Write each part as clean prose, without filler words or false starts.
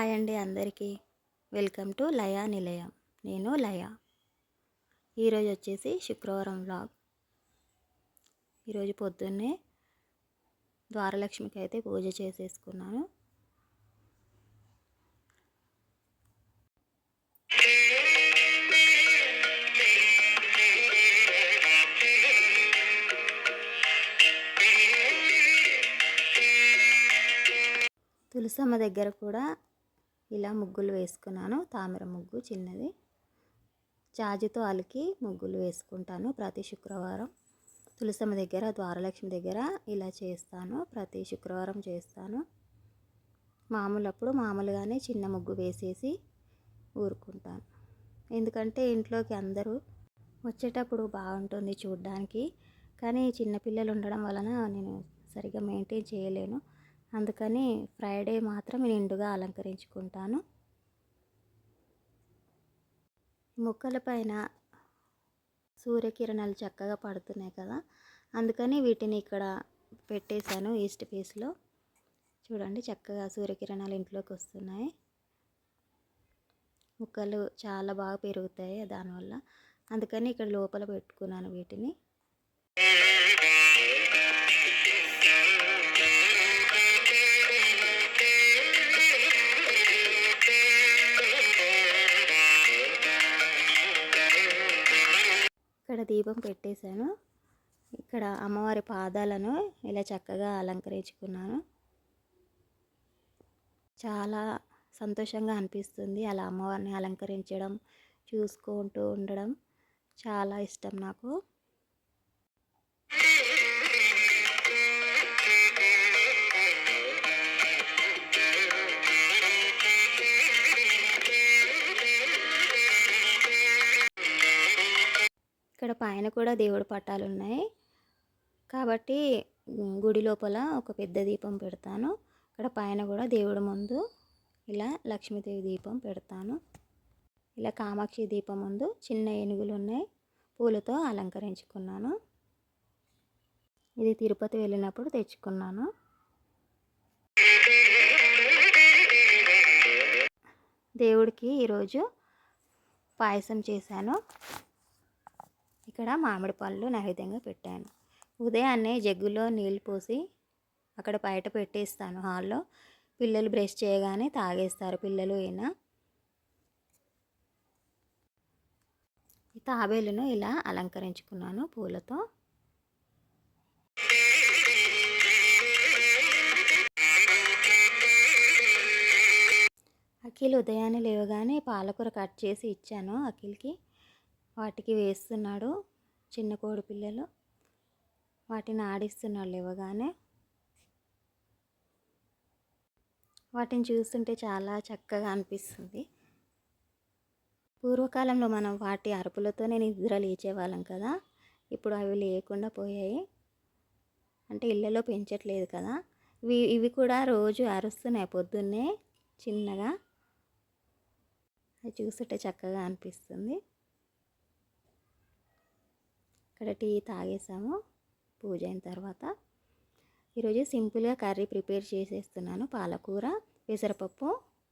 Hi అండి అందరికీ. Welcome to Laya నిలయం. నేను లయ. ఈరోజు వచ్చేసి శుక్రవారం వ్లాగ్. ఈరోజు పొద్దున్నే ద్వారలక్ష్మికి అయితే పూజ చేసేసుకున్నాను. తులసమ్మ దగ్గర కూడా ఇలా ముగ్గులు వేసుకున్నాను. తామర ముగ్గు చిన్నది, జాజితో అలికి ముగ్గులు వేసుకుంటాను ప్రతి శుక్రవారం. తులసమ్మ దగ్గర, ద్వారలక్ష్మి దగ్గర ఇలా చేస్తాను. ప్రతి శుక్రవారం చేస్తాను. మామూలప్పుడు మామూలుగానే చిన్న ముగ్గు వేసేసి ఊరుకుంటాను. ఎందుకంటే ఇంట్లోకి అందరూ వచ్చేటప్పుడు బాగుంటుంది చూడడానికి. కానీ చిన్నపిల్లలు ఉండడం వలన నేను సరిగ్గా మెయింటైన్ చేయలేను. అందుకని ఫ్రైడే మాత్రం నిండుగా అలంకరించుకుంటాను. మొక్కల పైన సూర్యకిరణాలు చక్కగా పడుతున్నాయి కదా, అందుకని వీటిని ఇక్కడ పెట్టేశాను ఈస్ట్ ఫేస్లో. చూడండి, చక్కగా సూర్యకిరణాలు ఇంట్లోకి వస్తున్నాయి. మొక్కలు చాలా బాగా పెరుగుతాయి దానివల్ల. అందుకని ఇక్కడ లోపల పెట్టుకున్నాను వీటిని. ఇక్కడ దీపం పెట్టేశాను. ఇక్కడ అమ్మవారి పాదాలను ఇలా చక్కగా అలంకరించుకున్నాను. చాలా సంతోషంగా అనిపిస్తుంది అలా అమ్మవారిని అలంకరించడం, చూసుకుంటూ ఉండడం చాలా ఇష్టం నాకు. ఇక్కడ పైన కూడా దేవుడి పటాలు ఉన్నాయి కాబట్టి గుడి లోపల ఒక పెద్ద దీపం పెడతాను. ఇక్కడ పైన కూడా దేవుడి ముందు ఇలా లక్ష్మీదేవి దీపం పెడతాను. ఇలా కామాక్షి దీపం ముందు చిన్న ఏనుగులు ఉన్నాయి, పూలతో అలంకరించుకున్నాను. ఇది తిరుపతి వెళ్ళినప్పుడు తెచ్చుకున్నాను. దేవుడికి ఈరోజు పాయసం చేశాను. ఇక్కడ మామిడి పళ్ళు నైవేద్యంగా పెట్టాను. ఉదయాన్నే జగ్గులో నీళ్ళు పోసి అక్కడ బయట పెట్టేస్తాను హాల్లో. పిల్లలు బ్రష్ చేయగానే తాగేస్తారు, పిల్లలు అయినా. ఈ తాబేలును ఇలా అలంకరించుకున్నాను పూలతో. అఖిల్ ఉదయాన్నే లేవగానే పాలకూర కట్ చేసి ఇచ్చాను అఖిల్కి. వాటికి వేస్తున్నాడు. చిన్న కోడి పిల్లలు వాటిని ఆడిస్తున్నాడు లేవగానే. వాటిని చూస్తుంటే చాలా చక్కగా అనిపిస్తుంది. పూర్వకాలంలో మనం వాటి అరుపులతోనే నిద్ర లేచేవాళ్ళం కదా. ఇప్పుడు అవి లేకుండా పోయాయి. అంటే ఇళ్ళలో పెంచట్లేదు కదా. ఇవి కూడా రోజు అరుస్తున్నాయి పొద్దున్నే చిన్నగా. అది చూస్తుంటే చక్కగా అనిపిస్తుంది. ఇక్కడ టీ తాగేసాము పూజ అయిన తర్వాత. ఈరోజు సింపుల్గా కర్రీ ప్రిపేర్ చేసేస్తున్నాను. పాలకూర, పెసరపప్పు,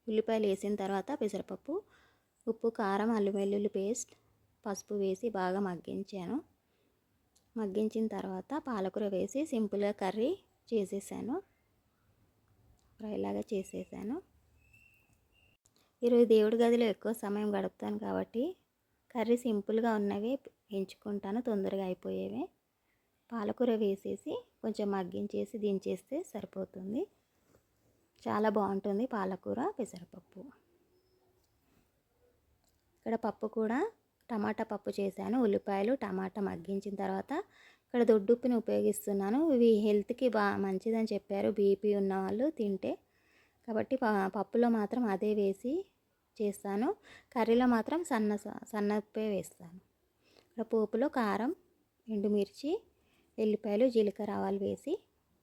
ఉల్లిపాయలు వేసిన తర్వాత పెసరపప్పు, ఉప్పు, కారం, అల్లం వెల్లుల్లి పేస్ట్, పసుపు వేసి బాగా మగ్గించాను. మగ్గించిన తర్వాత పాలకూర వేసి సింపుల్గా కర్రీ చేసేసాను. ఫ్రైలాగా చేసేసాను. ఈరోజు దేవుడి గదిలో ఎక్కువ సమయం గడుపుతాను కాబట్టి కర్రీ సింపుల్గా ఉన్నవి ఎంచుకుంటాను, తొందరగా అయిపోయేవి. పాలకూర వేసేసి కొంచెం మగ్గించేసి దించేస్తే సరిపోతుంది. చాలా బాగుంటుంది పాలకూర పెసరపప్పు. ఇక్కడ పప్పు కూడా టమాటా పప్పు చేశాను. ఉల్లిపాయలు, టమాటా మగ్గించిన తర్వాత ఇక్కడ దొడ్డుప్పుని ఉపయోగిస్తున్నాను. ఇవి హెల్త్కి మంచిదని చెప్పారు బీపీ ఉన్న వాళ్ళు తింటే. కాబట్టి పప్పులో మాత్రం అదే వేసి చేస్తాను. కర్రీలో మాత్రం సన్నప్పే వేస్తాను. ఇక్కడ పోపులో కారం, ఎండుమిర్చి, ఎల్లిపాయలు, జీలకర్ర, ఆవాలు వేసి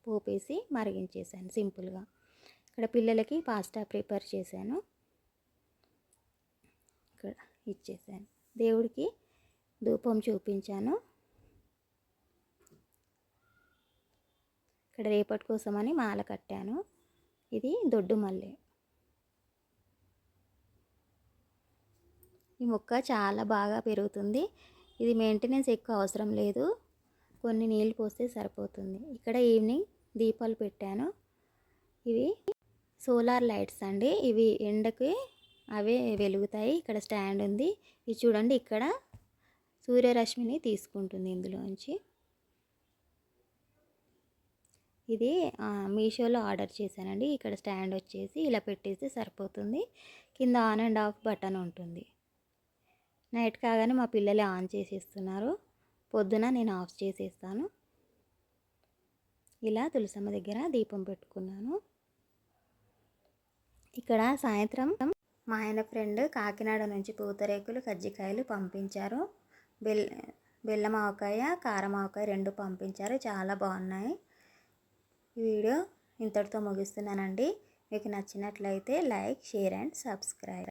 పోపేసి మరిగించేసాను సింపుల్గా. ఇక్కడ పిల్లలకి పాస్తా ప్రిపేర్ చేశాను. ఇక్కడ ఇచ్చేసాను. దేవుడికి ధూపం చూపించాను. ఇక్కడ రేపటి కోసమని మాల కట్టాను. ఇది దొడ్డు మల్లె. ఈ మొక్క చాలా బాగా పెరుగుతుంది. ఇది మెయింటెనెన్స్ ఎక్కువ అవసరం లేదు, కొన్ని నీళ్ళు పోస్తే సరిపోతుంది. ఇక్కడ ఈవినింగ్ దీపాలు పెట్టాను. ఇవి సోలార్ లైట్స్ అండి. ఇవి ఎండకి అవే వెలుగుతాయి. ఇక్కడ స్టాండ్ ఉంది. ఇది చూడండి, ఇక్కడ సూర్యరశ్మిని తీసుకుంటుంది ఇందులోంచి. ఇది మీషోలో ఆర్డర్ చేశానండి. ఇక్కడ స్టాండ్ వచ్చేసి ఇలా పెట్టేస్తే సరిపోతుంది. కింద ఆన్ అండ్ ఆఫ్ బటన్ ఉంటుంది. నైట్ కాగానే మా పిల్లలే ఆన్ చేసేస్తున్నారు. పొద్దున నేను ఆఫ్ చేసేస్తాను. ఇలా తులసమ్మ దగ్గర దీపం పెట్టుకున్నాను. ఇక్కడ సాయంత్రం మా ఆయన ఫ్రెండ్ కాకినాడ నుంచి పూతరేకులు, కజ్జికాయలు పంపించారు. బెల్లం ఆవకాయ, కారం ఆవకాయ 2 పంపించారు. చాలా బాగున్నాయి. ఈ వీడియో ఇంతటితో ముగిస్తున్నానండి. మీకు నచ్చినట్లయితే లైక్, షేర్ అండ్ సబ్స్క్రైబ్.